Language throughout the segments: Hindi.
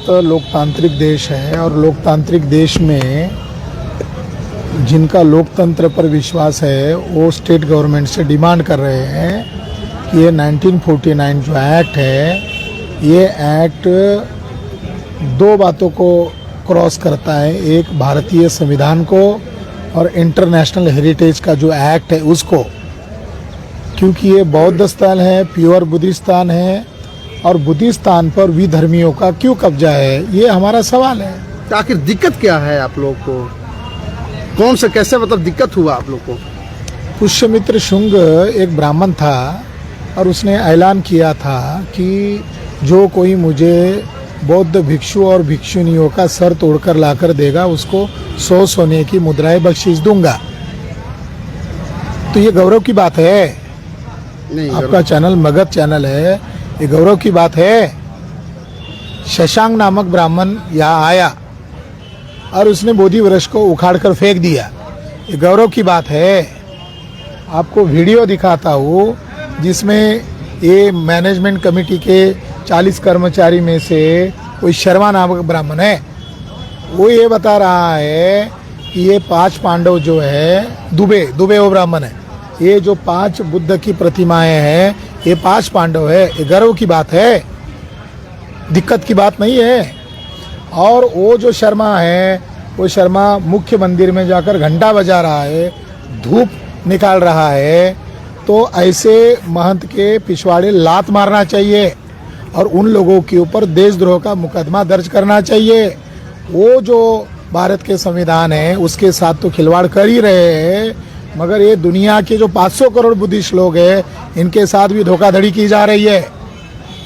भारत लोकतांत्रिक देश है और लोकतांत्रिक देश में जिनका लोकतंत्र पर विश्वास है वो स्टेट गवर्नमेंट से डिमांड कर रहे हैं कि ये 1949 जो एक्ट है, ये एक्ट दो बातों को क्रॉस करता है। एक भारतीय संविधान को और इंटरनेशनल हेरिटेज का जो एक्ट है उसको, क्योंकि ये बौद्ध स्थल है, प्योर बुद्धिस्तान है और बुद्धिस्तान पर विधर्मियों का क्यों कब्जा है, ये हमारा सवाल है। तो आखिर दिक्कत क्या है आप लोग को? कौन से कैसे मतलब दिक्कत हुआ आप लोग को? पुष्यमित्र शुंग एक ब्राह्मण था और उसने ऐलान किया था कि जो कोई मुझे बौद्ध भिक्षु और भिक्षुनियों का सर तोड़कर लाकर देगा उसको 100 सोने की मुद्राएं बख्शीश दूंगा। तो ये गौरव की बात है। नहीं, आपका चैनल मगध चैनल है, ये गौरव की बात है। शशांक नामक ब्राह्मण यहाँ आया और उसने बोधि वृक्ष को उखाड़ कर फेंक दिया, ये गौरव की बात है। आपको वीडियो दिखाता हूँ जिसमें ये मैनेजमेंट कमेटी के 40 कर्मचारी में से कोई शर्मा नामक ब्राह्मण है, वो ये बता रहा है कि ये 5 पांडव जो है, दुबे वो ब्राह्मण है, ये जो 5 बुद्ध की प्रतिमाएं हैं ये 5 पांडव है। ये गर्व की बात है, दिक्कत की बात नहीं है। और वो जो शर्मा है, वो शर्मा मुख्य मंदिर में जाकर घंटा बजा रहा है, धूप निकाल रहा है। तो ऐसे महंत के पिछवाड़े लात मारना चाहिए और उन लोगों के ऊपर देशद्रोह का मुकदमा दर्ज करना चाहिए। वो जो भारत के संविधान है उसके साथ तो खिलवाड़ कर ही रहे हैं, मगर ये दुनिया के जो 500 करोड़ बुद्धिस्ट लोग हैं इनके साथ भी धोखाधड़ी की जा रही है।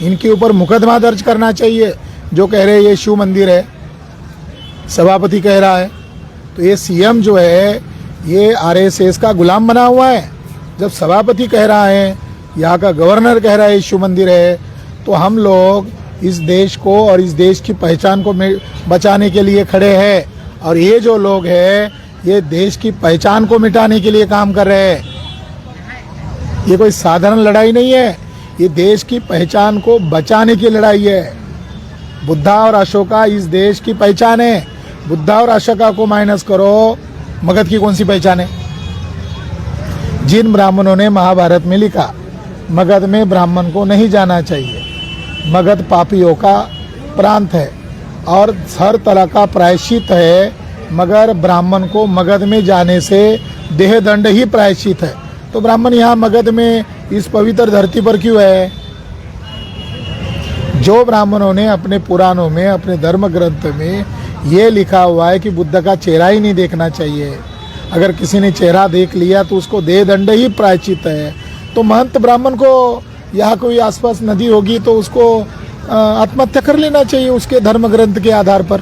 इनके ऊपर मुकदमा दर्ज करना चाहिए। जो कह रहे हैं ये शिव मंदिर है, सभापति कह रहा है, तो ये सीएम जो है ये आरएसएस का गुलाम बना हुआ है। जब सभापति कह रहा है, यहाँ का गवर्नर कह रहा है शिव मंदिर है, तो हम लोग इस देश को और इस देश की पहचान को बचाने के लिए खड़े हैं। और ये जो लोग हैं ये देश की पहचान को मिटाने के लिए काम कर रहे हैं। ये कोई साधारण लड़ाई नहीं है, ये देश की पहचान को बचाने की लड़ाई है। बुद्धा और अशोका इस देश की पहचान है। बुद्धा और अशोका को माइनस करो, मगध की कौन सी पहचान है? जिन ब्राह्मणों ने महाभारत में लिखा मगध में ब्राह्मण को नहीं जाना चाहिए, मगध पापियों का प्रांत है और हर तरह का प्रायश्चित है, मगर ब्राह्मण को मगध में जाने से देह दंड ही प्रायश्चित है। तो ब्राह्मण यहाँ मगध में इस पवित्र धरती पर क्यों है? जो ब्राह्मणों ने अपने पुराणों में, अपने धर्म ग्रंथ में ये लिखा हुआ है कि बुद्ध का चेहरा ही नहीं देखना चाहिए, अगर किसी ने चेहरा देख लिया तो उसको देह दंड ही प्रायश्चित है, तो महंत ब्राह्मण को यहाँ कोई आसपास नदी होगी तो उसको आत्महत्या कर लेना चाहिए उसके धर्म ग्रंथ के आधार पर।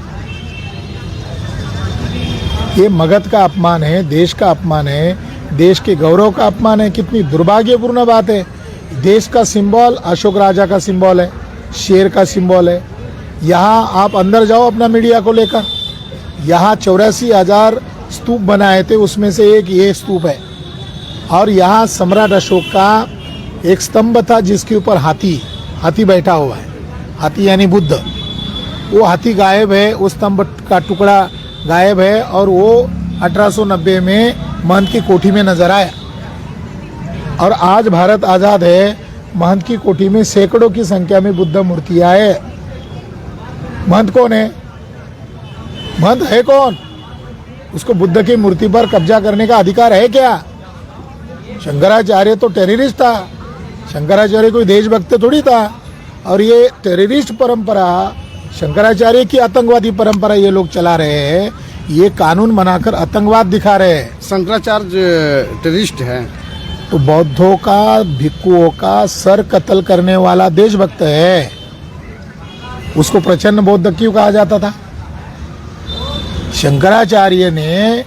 ये मगध का अपमान है, देश का अपमान है, देश के गौरव का अपमान है। कितनी दुर्भाग्यपूर्ण बात है। देश का सिंबल अशोक राजा का सिंबल है, शेर का सिंबल है। यहाँ आप अंदर जाओ अपना मीडिया को लेकर, यहाँ 84,000 स्तूप बनाए थे, उसमें से एक ये स्तूप है। और यहाँ सम्राट अशोक का एक स्तंभ था जिसके ऊपर हाथी बैठा हुआ है, हाथी यानी बुद्ध। वो हाथी गायब है, उस स्तंभ का टुकड़ा गायब है और वो 1890 में महंत की कोठी में नजर आया। और आज भारत आज़ाद है, महंत की कोठी में सैकड़ों की संख्या में बुद्ध मूर्तियां है। महंत कौन है? महंत है कौन? उसको बुद्ध की मूर्ति पर कब्जा करने का अधिकार है क्या? शंकराचार्य तो टेररिस्ट था, शंकराचार्य कोई देशभक्त थोड़ी था। और ये टेररिस्ट परंपरा, शंकराचार्य की आतंकवादी परंपरा ये लोग चला रहे हैं, ये कानून बनाकर आतंकवाद दिखा रहे हैं। शंकराचार्य टेररिस्ट है तो बौद्धों का, भिक्षुओं का सर कत्ल करने वाला देशभक्त है। उसको प्रचंड बौद्ध क्यों कहा जाता था? शंकराचार्य ने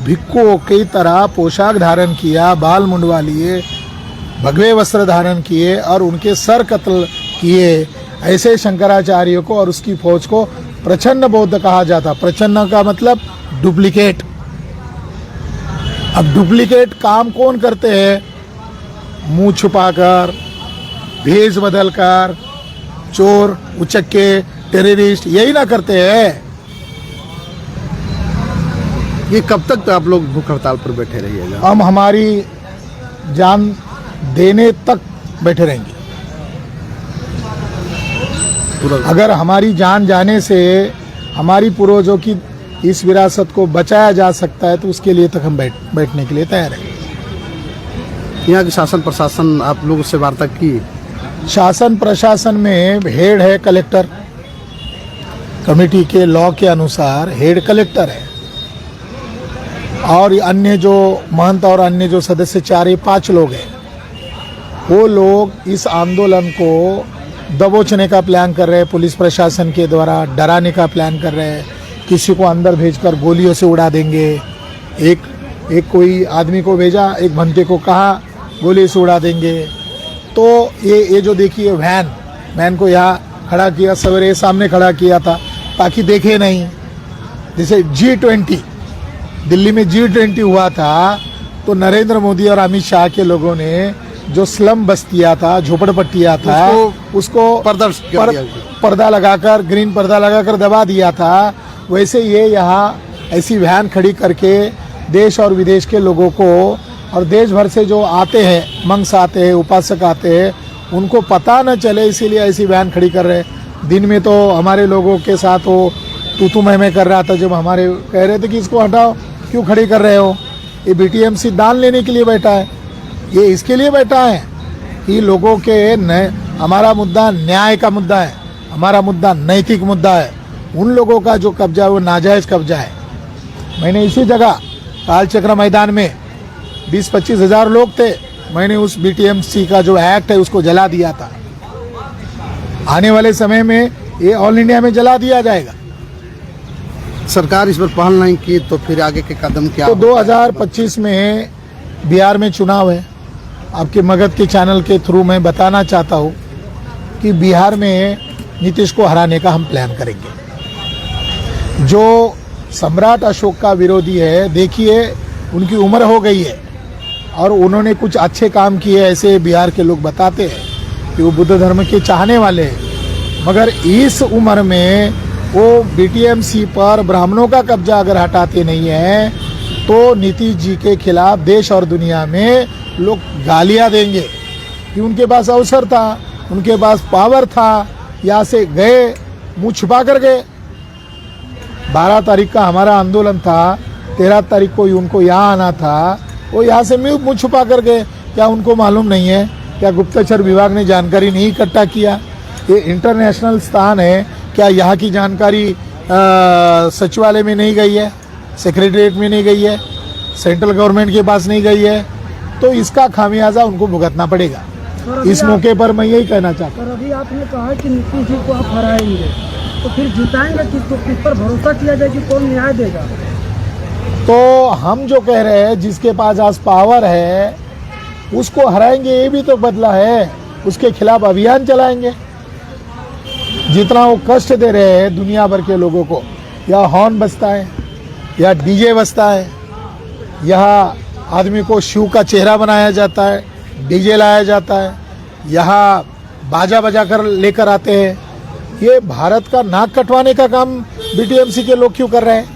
भिक्षुओं की तरह पोशाक धारण किया, बाल मुंडवा लिए, भगवे वस्त्र धारण किए और उनके सर कत्ल किए। ऐसे शंकराचार्य को और उसकी फौज को प्रचंड बौद्ध कहा जाता। प्रचंड का मतलब डुप्लीकेट। अब डुप्लीकेट काम कौन करते हैं? मुंह छुपाकर, भेष बदलकर, चोर उचक्के टेररिस्ट यही ना करते हैं। ये कब तक आप लोग भूख हड़ताल पर बैठे रहिएगा? हम हमारी जान देने तक बैठे रहेंगे। अगर हमारी जान जाने से हमारी पूर्वजों की इस विरासत को बचाया जा सकता है तो उसके लिए तक हम बैठने के लिए तैयार हैं। यहाँ के शासन प्रशासन आप लोगों से वार्ता की? शासन प्रशासन में हेड है कलेक्टर, कमेटी के लॉ के अनुसार हेड कलेक्टर है, और अन्य जो महंत और अन्य जो सदस्य 4-5 लोग हैं, वो लोग इस आंदोलन को दबोचने का प्लान कर रहे हैं। पुलिस प्रशासन के द्वारा डराने का प्लान कर रहे हैं, किसी को अंदर भेजकर गोलियों से उड़ा देंगे। एक कोई आदमी को भेजा, एक भंते को कहा गोली से उड़ा देंगे। तो ये जो देखिए वैन को यहाँ खड़ा किया, सवेरे सामने खड़ा किया था ताकि देखे नहीं। जैसे G20 दिल्ली में G20 हुआ था तो नरेंद्र मोदी और अमित शाह के लोगों ने जो स्लम बस्तियाँ था, झोपड़पट्टियाँ था, उसको पर्दा लगाकर, ग्रीन पर्दा लगाकर दबा दिया था। वैसे ये यहाँ ऐसी वैन खड़ी करके देश और विदेश के लोगों को, और देश भर से जो आते हैं, मंक्स आते हैं, उपासक आते हैं, उनको पता न चले इसीलिए ऐसी वैन खड़ी कर रहे हैं। दिन में तो हमारे लोगों के साथ वो तू मैं कर रहा था, जब हमारे कह रहे थे कि इसको हटाओ, क्यों खड़ी कर रहे हो। ये BTMC दान लेने के लिए बैठा है, ये इसके लिए बैठा है कि लोगों के हमारा मुद्दा न्याय का मुद्दा है, हमारा मुद्दा नैतिक मुद्दा है। उन लोगों का जो कब्जा है वो नाजायज़ कब्जा है। मैंने इसी जगह कालचक्र मैदान में 20-25 हज़ार लोग थे, मैंने उस BTMC का जो एक्ट है उसको जला दिया था। आने वाले समय में ये ऑल इंडिया में जला दिया जाएगा। सरकार इस पर पहल नहीं की तो फिर आगे के कदम क्या? तो 2025 में बिहार में चुनाव है। आपके मगध के चैनल के थ्रू मैं बताना चाहता हूँ कि बिहार में नीतीश को हराने का हम प्लान करेंगे। जो सम्राट अशोक का विरोधी है, देखिए उनकी उम्र हो गई है और उन्होंने कुछ अच्छे काम किए, ऐसे बिहार के लोग बताते हैं कि वो बुद्ध धर्म के चाहने वाले हैं। मगर इस उम्र में वो BTMC पर ब्राह्मणों का कब्जा अगर हटाते नहीं हैं तो नीतीश जी के खिलाफ देश और दुनिया में लोग गालियां देंगे कि उनके पास अवसर था, उनके पास पावर था, यहाँ से गए, मुंह छुपा कर गए। 12 तारीख का हमारा आंदोलन था, 13 तारीख को उनको यहाँ आना था, वो यहाँ से मुंह छुपा कर गए। क्या उनको मालूम नहीं है? क्या गुप्तचर विभाग ने जानकारी नहीं इकट्ठा किया? ये इंटरनेशनल स्थान है, क्या यहाँ की जानकारी सचिवालय में नहीं गई है, सेक्रेटरीट में नहीं गई है, सेंट्रल गवर्नमेंट के पास नहीं गई है? तो इसका खामियाजा उनको भुगतना पड़ेगा। इस मौके पर मैं यही कहना चाहता हूँ। अभी आपने कहा कि नीतीश जी को आप हराएंगे, तो फिर जिताएंगे किसको? किस पर भरोसा किया जाए कि कौन न्याय देगा? तो हम जो कह रहे हैं, जिसके पास आज पावर है उसको हराएंगे, ये भी तो बदला है। उसके खिलाफ अभियान चलाएंगे। जितना वो कष्ट दे रहे हैं दुनिया भर के लोगों को, या हॉर्न बजता है, या DJ बजता है, यहाँ आदमी को शिव का चेहरा बनाया जाता है, DJ लाया जाता है, यहाँ बाजा बजा कर लेकर आते हैं। ये भारत का नाक कटवाने का काम BTMC के लोग क्यों कर रहे हैं?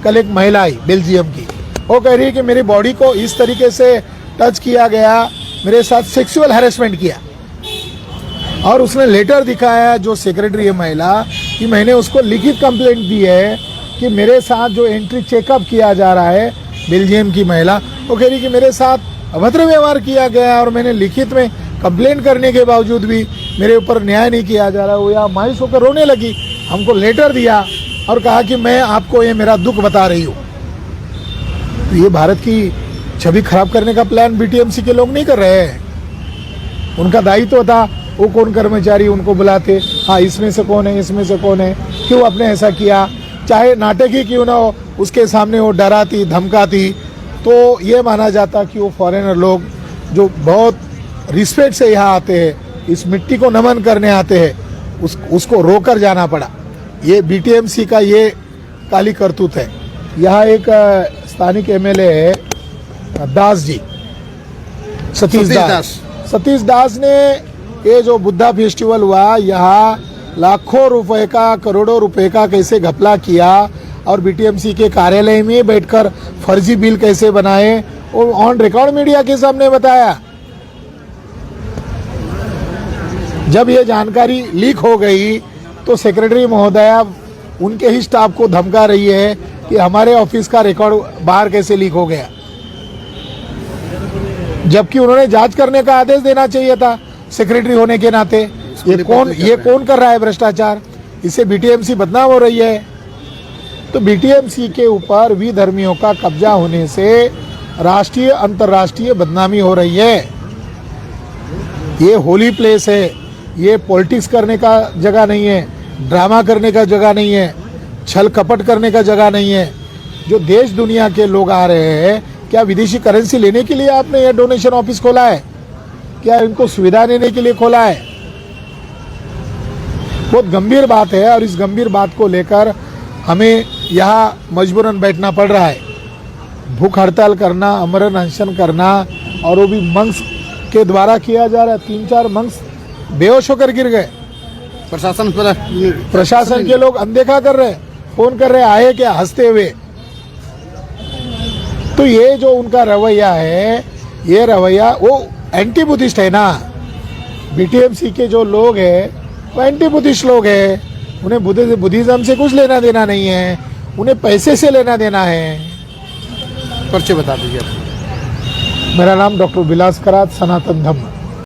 कल एक महिला आई बेल्जियम की, वो कह रही है कि मेरी बॉडी को इस तरीके से टच किया गया, मेरे साथ सेक्सुअल हैरेसमेंट किया, और उसने लेटर दिखाया जो सेक्रेटरी है महिला कि मैंने उसको लिखित कंप्लेंट दी है कि मेरे साथ जो एंट्री चेकअप किया जा रहा है, बेल्जियम की महिला वो कह रही कि मेरे साथ अभद्र व्यवहार किया गया और मैंने लिखित में कंप्लेंट करने के बावजूद भी मेरे ऊपर न्याय नहीं किया जा रहा। वो यहाँ मायूस होकर रोने लगी, हमको लेटर दिया और कहा कि मैं आपको ये मेरा दुख बता रही हूँ। तो ये भारत की छवि खराब करने का प्लान BTMC के लोग नहीं कर रहे हैं। उनका दायित्व था, वो कौन कर्मचारी उनको बुलाते, हाँ इसमें से कौन है, इसमें से कौन है, क्यों आपने ऐसा किया, चाहे नाटक ही क्यों ना हो, उसके सामने वो डराती धमकाती, तो ये माना जाता कि वो फॉरेनर लोग जो बहुत रिस्पेक्ट से यहाँ आते हैं, इस मिट्टी को नमन करने आते हैं, उसको रोकर जाना पड़ा। ये BTMC का ये काली करतूत है। यहाँ एक स्थानिक MLA है दास जी, सतीश दास ने ये जो बुद्धा फेस्टिवल हुआ, यहाँ लाखों रुपए का, करोड़ों रुपए का कैसे घपला किया और बीटीएमसी के कार्यालय में बैठकर फर्जी बिल कैसे बनाए, वो ऑन रिकॉर्ड मीडिया के सामने बताया। जब ये जानकारी लीक हो गई तो सेक्रेटरी महोदया उनके ही स्टाफ को धमका रही है कि हमारे ऑफिस का रिकॉर्ड बाहर कैसे लीक हो गया, जबकि उन्होंने जांच करने का आदेश देना चाहिए था सेक्रेटरी होने के नाते। ये कौन कर रहा है भ्रष्टाचार? इससे बीटीएमसी बदनाम हो रही है। तो बीटीएमसी के ऊपर विधर्मियों का कब्जा होने से राष्ट्रीय अंतर्राष्ट्रीय बदनामी हो रही है। ये होली प्लेस है, ये पॉलिटिक्स करने का जगह नहीं है, ड्रामा करने का जगह नहीं है, छल कपट करने का जगह नहीं है। जो देश दुनिया के लोग आ रहे हैं, क्या विदेशी करेंसी लेने के लिए आपने ये डोनेशन ऑफिस खोला है? क्या इनको सुविधा देने के लिए खोला है? बहुत गंभीर बात है और इस गंभीर बात को लेकर हमें यहाँ मजबूरन बैठना पड़ रहा है। भूख हड़ताल करना, अमरण अनशन करना, और वो भी मंक्स के द्वारा किया जा रहा है। 3-4 मंक्स बेहोश होकर गिर गए। प्रशासन के लोग अनदेखा कर रहे, फोन कर रहे, आए क्या, हंसते हुए। तो ये जो उनका रवैया है, ये रवैया वो एंटी बुद्धिस्ट है ना। बीटीएमसी के जो लोग हैं वो एंटी बुद्धिस्ट लोग हैं। उन्हें बुद्धिज्म से कुछ लेना देना नहीं है, उन्हें पैसे से लेना देना है। परिचय बता दीजिए। मेरा नाम डॉक्टर विलास करात, सनातन धम्म।